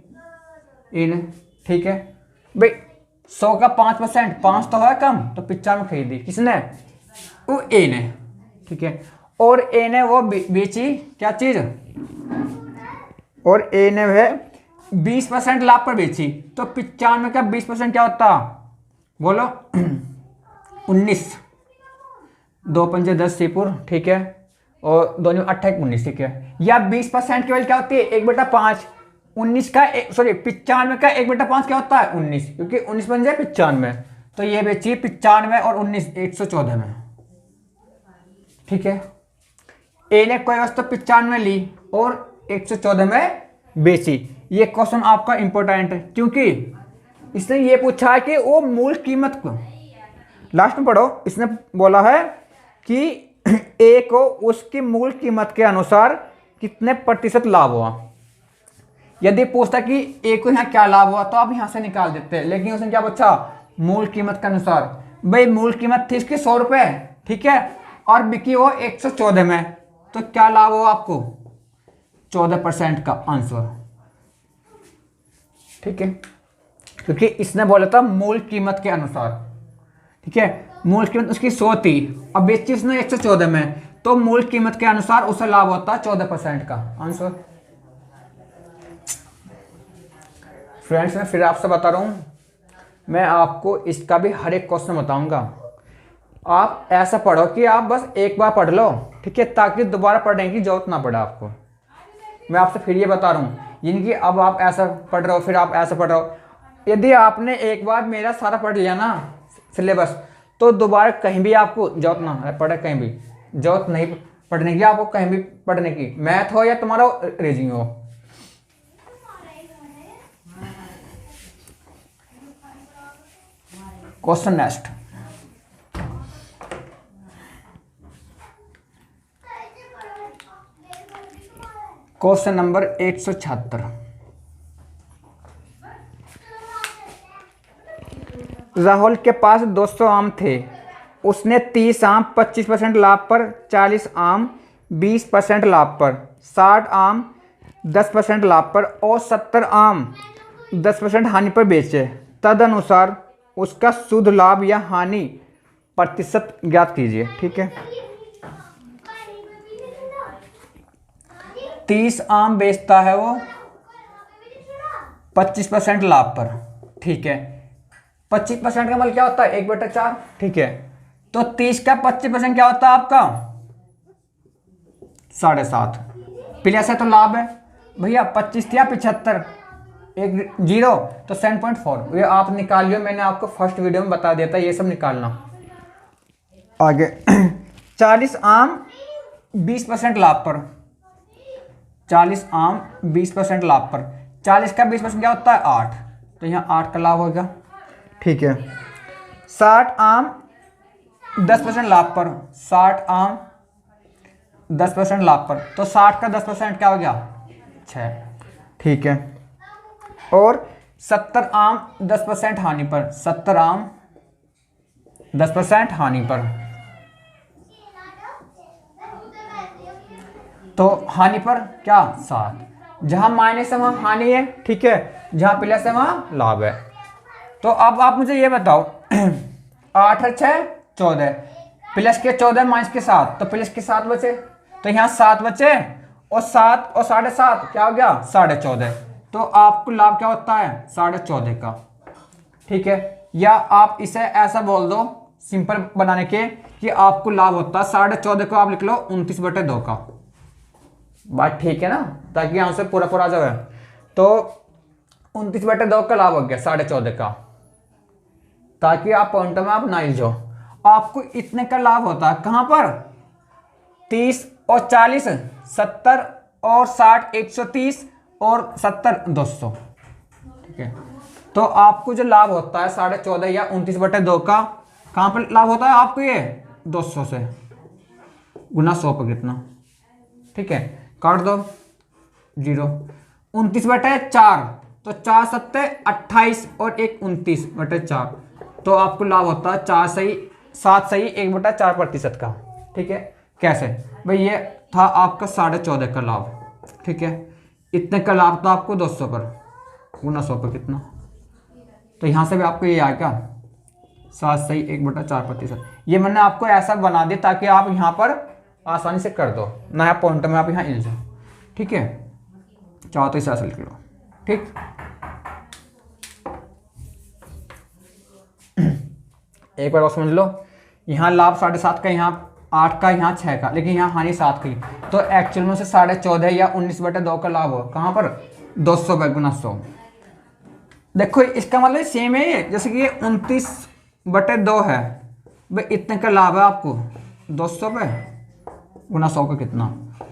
ए ने, ठीक है भाई। 100 का 5%, 5 तो है कम, तो 95 में खरीदी, किसने? वो ए ने, ठीक है। और ए ने वो बेची क्या चीज, और ए ने वह 20% लाभ पर बेची, तो 95 का 20% क्या होता? बोलो 19, 2 पंजे 10 सीपुर, ठीक है, और 2 28 19, ठीक है। या 20% की वैल्यू क्या होती है? 1/5, 19 का 95 का 1/5 क्या होता है? 19, क्योंकि 19 बन जाए 95, तो ये बेची 95 और 19 114 में, ठीक है। ए ने कोई वस्तु 95 में ली और 114 में बेची। ये क्वेश्चन आपका इंपॉर्टेंट है, क्योंकि इसने ये पूछा है कि वो मूल कीमत को, लास्ट में पढ़ो, इसने बोला है कि ए को उसकी मूल कीमत के अनुसार कितने प्रतिशत लाभ हुआ। यदि पूछता कि ए को यहाँ क्या लाभ हुआ, तो आप यहाँ से निकाल देते हैं, लेकिन उसने क्या पूछा? मूल कीमत के अनुसार। भाई मूल कीमत थी इसकी 100 रुपये, ठीक है, और बिकी वो 114 में, तो क्या लाभ हुआ आपको? 14% का आंसर, ठीक है, क्योंकि इसने बोला था मूल कीमत के अनुसार, ठीक है। मूल कीमत उसकी 100 थी, अब बेची उसने 114 में, तो मूल कीमत के अनुसार उसे लाभ होता 14% का आंसर। फ्रेंड्स, मैं फिर आपसे बता रहा हूँ, मैं आपको इसका भी हर एक क्वेश्चन बताऊंगा। आप ऐसा पढ़ो कि आप बस एक बार पढ़ लो, ठीक है, ताकि दोबारा पढ़ने की जरूरत ना पड़े आपको। मैं आपसे फिर ये बता रहा हूँ, यानी कि अब आप ऐसा पढ़ रहे हो, फिर आप ऐसा पढ़ रहे हो। यदि आपने एक बार मेरा सारा पढ़ लिया ना सिलेबस, तो दोबारा कहीं भी आपको जरूरत ना पड़े, कहीं भी जरूरत नहीं पढ़ने की आपको, कहीं भी पढ़ने की, मैथ हो या तुम्हारा रीजनिंग हो। Question next, question number 176। Rahul के पास 200 आम थे, उसने 30 आम 25% लाभ पर, 40 आम 20% लाभ पर, 60 आम 10% लाभ पर और 70 आम 10% हानि पर बेचे। तदनुसार उसका शुद्ध लाभ या हानि प्रतिशत ज्ञात कीजिए, ठीक है। 30 आम बेचता है वो 25% लाभ पर, ठीक है। 25% का मतलब क्या होता है? 1/4, ठीक है। तो 30 का 25% क्या होता है आपका? 7.5 प्लस है तो लाभ है भैया। 25 या 75, एक 0 तो 7.4, ये आप निकाल लियो, मैंने आपको फर्स्ट वीडियो में बता दिया था ये सब निकालना। आगे 40 आम 20% लाभ पर, 40 आम 20% लाभ पर, 40 का 20% क्या होता है? 8, तो यहाँ 8 का लाभ होगा, ठीक है। 60 आम 10% लाभ पर, 60 आम 10% लाभ पर, तो 60 का 10% क्या हो गया? 6, ठीक है। और 70 आम 10% हानि पर, 70 आम 10% हानि पर, तो हानि पर क्या? 7। जहां माइनस है वहां हानि है, ठीक है, जहां प्लस है वहां लाभ है। तो अब आप मुझे ये बताओ 8 है 6 14, प्लस के 14 माइनस के 7, तो प्लस के 7 बचे, तो यहाँ 7 बचे, और 7 और 7.5 क्या हो गया? 14.5। तो आपको लाभ क्या होता है? 14.5 का, ठीक है। या आप इसे ऐसा बोल दो सिंपल बनाने के कि आपको लाभ होता है 14.5 को आप लिख लो 29/2 का। बात ठीक है ना, ताकि आंसर पूरा पूरा आ जाए। तो 29/2 का लाभ हो गया 14.5 का, ताकि आप पॉइंटों में आप ना हिल जाओ। आपको इतने का लाभ होता है कहाँ पर, 30 और 40, 70 और 60, 130 और 70, 200। ठीक है, तो आपको जो लाभ होता है 14.5 या 29/2 का, कहाँ पर लाभ होता है आपको, ये 200 से गुना 100 पर कितना। ठीक है, काट दो 0। 29/4, तो 4 सत्ते 28 और 1 29/4, तो आपको लाभ होता है 7 सही 1/4% का। ठीक है, कैसे भाई, ये था आपका 14.5 का लाभ। ठीक है, इतने का लाभ था आपको 200 पर, गुना 100 पर कितना, तो यहाँ से भी आपको ये आ गया 7 सही 1/4%। ये मैंने आपको ऐसा बना दिया ताकि आप यहाँ पर आसानी से कर दो, नया पॉइंट में आप यहाँ इल जाओ। ठीक है, चाहो तो इसे ऐसे लिख लो। ठीक, एक बार और समझ लो, यहाँ लाभ 7.5 का, यहाँ 8 का, यहाँ 6 का, लेकिन यहाँ हानि 7 की, तो एक्चुअल में से 14.5 या 19/2 का लाभ हो कहाँ पर, 200 बाई गुना 100। देखो इसका मतलब सेम है ये, जैसे कि ये 29/2 है भाई, इतने का लाभ है आपको 200 पे गुना 100 का कितना,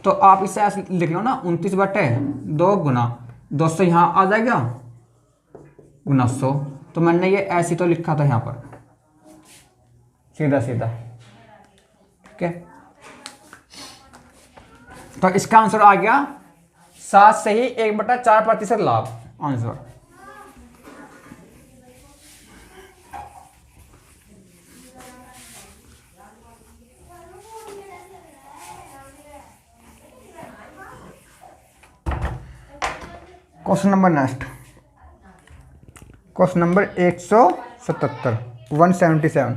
तो आप इसे ऐसे लिख लो ना, 29/2 गुना 200, यहाँ आ जाएगा गुना 100। तो मैंने ये ऐसे तो लिखा था यहाँ पर सीधा सीधा। ठीक है, तो इसका आंसर आ गया 7 सही 1/4% लाभ answer. Question number next, question number 177, 177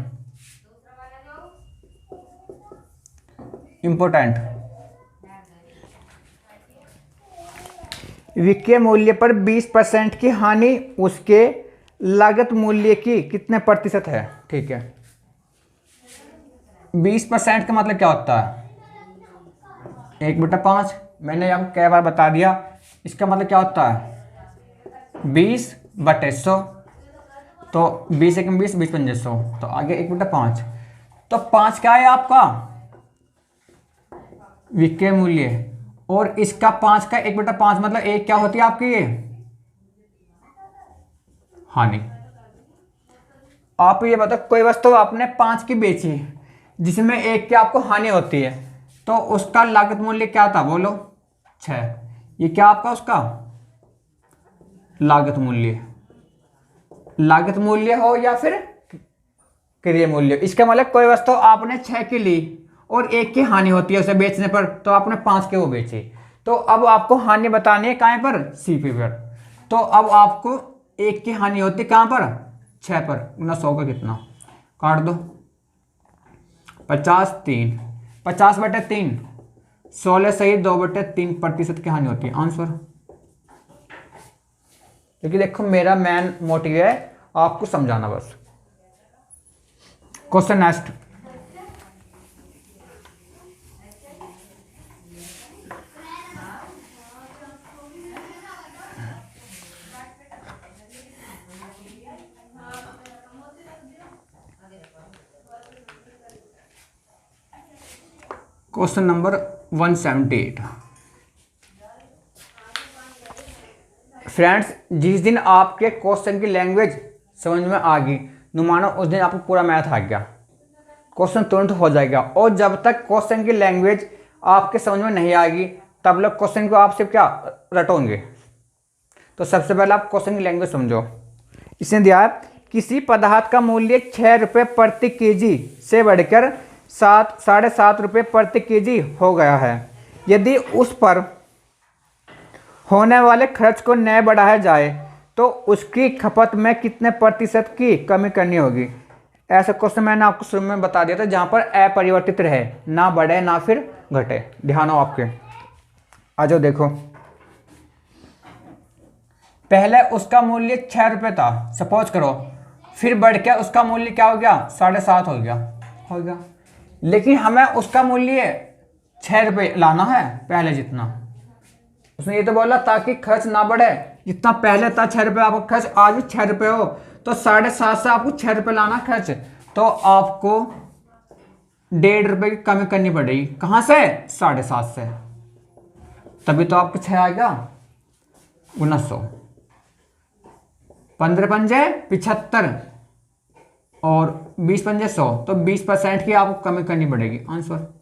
important. विक्रय मूल्य पर 20% की हानि उसके लागत मूल्य की कितने प्रतिशत है। ठीक है, 20% का मतलब क्या होता है, 1/5। मैंने आपको कई बार बता दिया, इसका मतलब क्या होता है 20/100, तो 20 1 20, 20 5 100, तो आगे 1/5, तो 5 क्या है आपका विक्रय मूल्य, और इसका 5 का 1/5 मतलब एक क्या होती है आपकी ये हानि। आप ये बताओ, कोई वस्तु आपने 5 की बेची जिसमें एक की आपको हानि होती है, तो उसका लागत मूल्य क्या था बोलो, 6। ये क्या आपका उसका लागत मूल्य, लागत मूल्य हो या फिर क्रय मूल्य। इसका मतलब कोई वस्तु आपने 6 की ली और 1 की हानि होती है उसे बेचने पर, तो आपने 5 के वो बेची, तो अब आपको हानि बतानी है कहाँ पर, सीपी पर। तो अब आपको 1 की हानि होती है कहाँ पर, 6 पर, गुना 100 का कितना, काट दो 50 3, 50/3, 16 सही 2/3% की हानि होती है आंसर। क्योंकि देखो मेरा मेन मोटिव है आपको समझाना बस। Question next, question number 178। Friends, जिस दिन आपके क्वेश्चन की लैंग्वेज समझ में आ गई, नुमानो उस दिन आपको पूरा मैथ आ गया, क्वेश्चन तुरंत हो जाएगा। और जब तक क्वेश्चन की लैंग्वेज आपके समझ में नहीं आएगी, तब लोग क्वेश्चन को आप सिर्फ क्या रटोगे। तो सबसे पहले आप क्वेश्चन की लैंग्वेज समझो। इसने दिया है, किसी पदार्थ का मूल्य 6 रुपये प्रति केजी से बढ़कर 7.5 रुपये प्रति केजी हो गया है। यदि उस पर होने वाले खर्च को न बढ़ाया जाए तो उसकी खपत में कितने प्रतिशत की कमी करनी होगी। ऐसा क्वेश्चन मैंने आपको शुरू में बता दिया था, जहां पर अपरिवर्तित रहे, ना बढ़े ना फिर घटे। ध्यान हो आपके, आ जाओ देखो। पहले उसका मूल्य 6 रुपये था सपोज करो, फिर बढ़ के उसका मूल्य क्या हो गया 7.5 हो गया। लेकिन हमें उसका मूल्य 6 रुपये लाना है पहले जितना। उसने ये तो बोला ताकि खर्च ना बढ़े जितना पहले था 6 रुपये आपको खर्च, आज भी 6 रुपये हो, तो 7.5 से आपको 6 रुपये लाना खर्च, तो आपको 1.5 रुपये की कमी करनी पड़ेगी। कहाँ से? 7.5 से, तभी तो आपको 6 आएगा। 1900, 15 पंजे 75 और 20 पंजे 100, तो 20% की आपको कमी करनी पड़ेगी। आंसर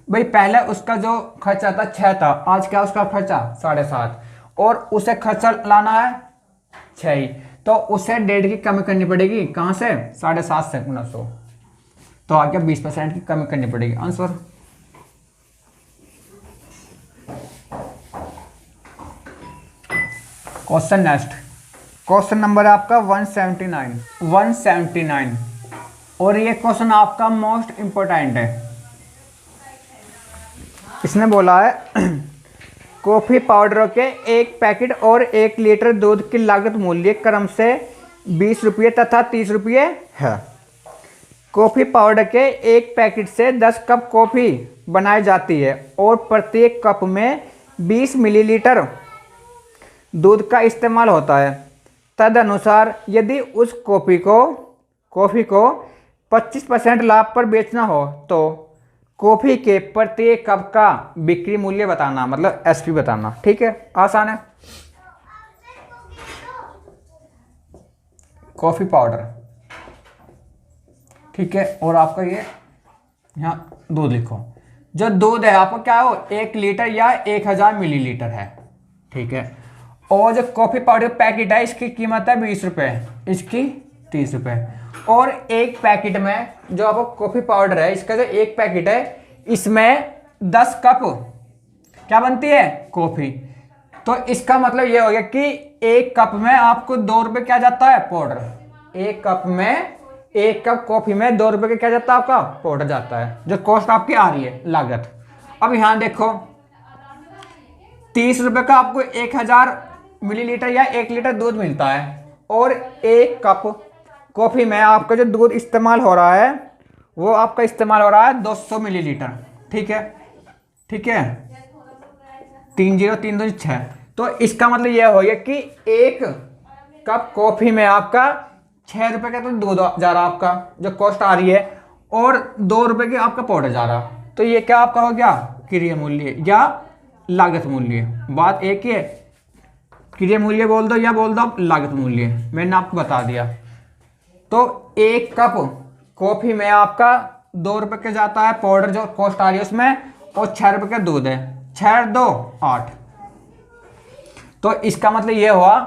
भाई पहले उसका जो खर्चा था 6 था, आज क्या उसका खर्चा 7.5, और उसे खर्चा लाना है 6 ही, तो उसे 1.5 की कमी करनी पड़ेगी। कहाँ से? 7.5 से 1900, तो आगे 20% की कमी करनी पड़ेगी। Answer question next, question number आपका 179 और ये क्वेश्चन आपका मोस्ट इंपोर्टेंट है। इसने बोला है कॉफी पाउडर के एक पैकेट और 1 लीटर दूध की लागत मूल्य क्रम से 20 रुपये तथा 30 रुपये है। कॉफी पाउडर के एक पैकेट से 10 कप कॉफी बनाई जाती है और प्रत्येक कप में 20 मिलीलीटर दूध का इस्तेमाल होता है। तदनुसार यदि उस कॉफी को 25% लाभ पर बेचना हो तो कॉफी के प्रत्येक कप का बिक्री मूल्य बताना, मतलब एसपी बताना। ठीक है, आसान है। कॉफी पाउडर, ठीक है, और आपका ये यहाँ दूध लिखो। जो दूध है आपको क्या हो, 1 लीटर या 1000 मिलीलीटर है। ठीक है, और जो कॉफी पाउडर पैकेट है इसकी कीमत है 20 रुपये, इसकी 30 रुपये। और एक पैकेट में जो आपको कॉफी पाउडर है, इसका जो एक पैकेट है इसमें 10 कप क्या बनती है, कॉफी। तो इसका मतलब ये हो गया कि एक कप में आपको 2 रुपये क्या जाता है, पाउडर। एक कप में, 1 कप कॉफी में 2 रुपये का क्या जाता है, आपका पाउडर जाता है, जो कॉस्ट आपकी आ रही है, लागत। अब यहाँ देखो 30 रुपये का आपको 1000 मिलीलीटर या 1 लीटर दूध मिलता है, और 1 कप कॉफी में आपका जो दूध इस्तेमाल हो रहा है वो आपका इस्तेमाल हो रहा है 200 मिलीलीटर। ठीक है, ठीक है, 3032 तो इसका मतलब यह हो गया कि 1 कप कॉफी में आपका 6 रुपये का तो दूध जा रहा आपका, जो कॉस्ट आ रही है, और 2 रुपये की आपका पाउडर जा रहा। तो ये क्या आपका हो गया, क्रिय मूल्य या लागत मूल्य। बात एक ही है, क्रिय मूल्य बोल दो या बोल दो लागत मूल्य, मैंने आपको बता दिया। तो 1 कप कॉफी में आपका 2 रुपये का जाता है पाउडर, जो कॉस्ट आ रही है उसमें, और 6 रुपये का दूध है, 6 2 8। तो इसका मतलब ये हुआ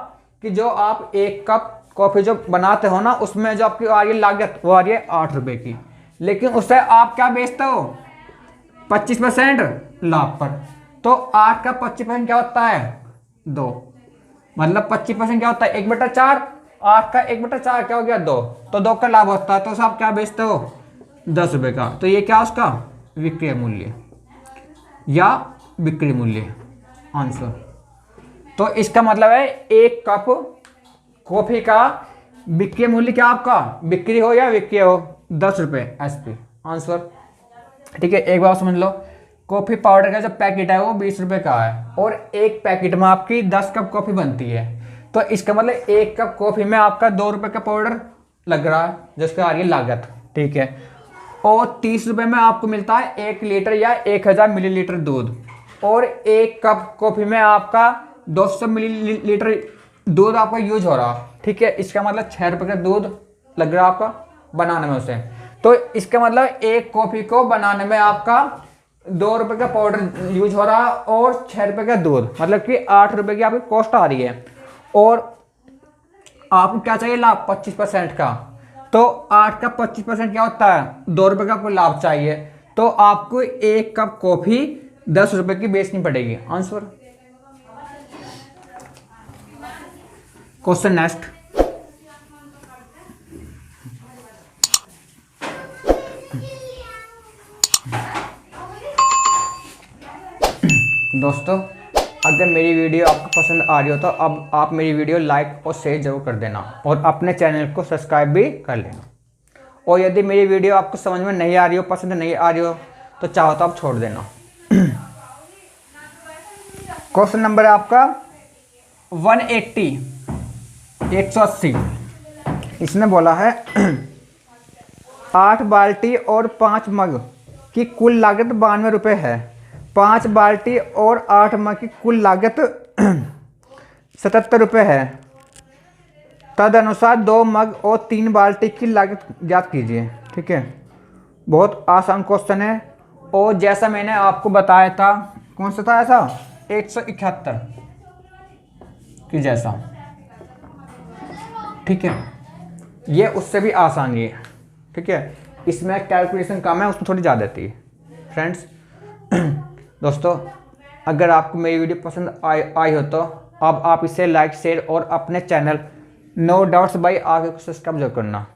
कि जो आप 1 कप कॉफी जो बनाते हो ना, उसमें जो आपकी आ रही है लागत वो आ रही है 8 रुपये की, लेकिन उससे आप क्या बेचते हो, 25% लाभ पर। तो 8 का 25% क्या होता है, 2, मतलब 25% क्या होता है, 1/4। 8 का 1/4 क्या हो गया, 2, तो 2 का लाभ होता है, तो आप क्या बेचते हो, 10 रुपये का। तो ये क्या उसका विक्रय मूल्य या बिक्री मूल्य। आंसर तो इसका मतलब है 1 कप कॉफी का बिक्री मूल्य क्या आपका, बिक्री हो या विक्रय हो, 10 रुपये एसपी। आंसर ठीक है, एक बार समझ लो, कॉफी पाउडर का जो पैकेट है वो 20 रुपये का है, और एक पैकेट में आपकी 10 कप कॉफी बनती है। तो इसका मतलब 1 कप कॉफी में आपका 2 रुपये का पाउडर लग रहा है, जिसका आ रही है लागत। ठीक है, और 30 रुपये में आपको मिलता है 1 लीटर या 1000 मिलीलीटर दूध, और 1 कप कॉफी में आपका 200 मिलीलीटर दूध आपका यूज हो रहा। ठीक है, इसका मतलब 6 रुपये का दूध लग रहा है आपका बनाने में उसे। तो इसका मतलब एक कॉफी को बनाने में आपका 2 रुपये का पाउडर यूज हो रहा और 6 रुपये का दूध, मतलब कि 8 रुपये की आपकी कॉस्ट आ रही है। और आपको क्या चाहिए लाभ, 25% का। तो 8 का 25% क्या होता है, 2 रुपये का आपको लाभ चाहिए। तो आपको 1 कप कॉफी 10 रुपये की बेचनी पड़ेगी। आंसर क्वेश्चन नेक्स्ट, दोस्तों अगर मेरी वीडियो आपको पसंद आ रही हो तो अब आप मेरी वीडियो लाइक और शेयर जरूर कर देना, और अपने चैनल को सब्सक्राइब भी कर लेना। और यदि मेरी वीडियो आपको समझ में नहीं आ रही हो, पसंद नहीं आ रही हो, तो चाहो तो आप छोड़ देना। क्वेश्चन नंबर है आपका 180, 180। इसने बोला है 8 बाल्टी और 5 मग की कुल लागत 92 रुपये है। 5 बाल्टी और 8 मग की कुल लागत 77 रुपये है। तदनुसार 2 मग और 3 बाल्टी की लागत ज्ञात कीजिए। ठीक है, बहुत आसान क्वेश्चन है। और जैसा मैंने आपको बताया था, कौन सा था ऐसा, 171 की जैसा। ठीक है, ये उससे भी आसान ही है। ठीक है, इसमें कैलकुलेशन कम है, उसमें थोड़ी ज़्यादा आती है। फ्रेंड्स दोस्तों, अगर आपको मेरी वीडियो पसंद आई हो तो अब आप इसे लाइक, शेयर और अपने चैनल नो डाउट्स बाय आगे को सब्सक्राइब जरूर करना।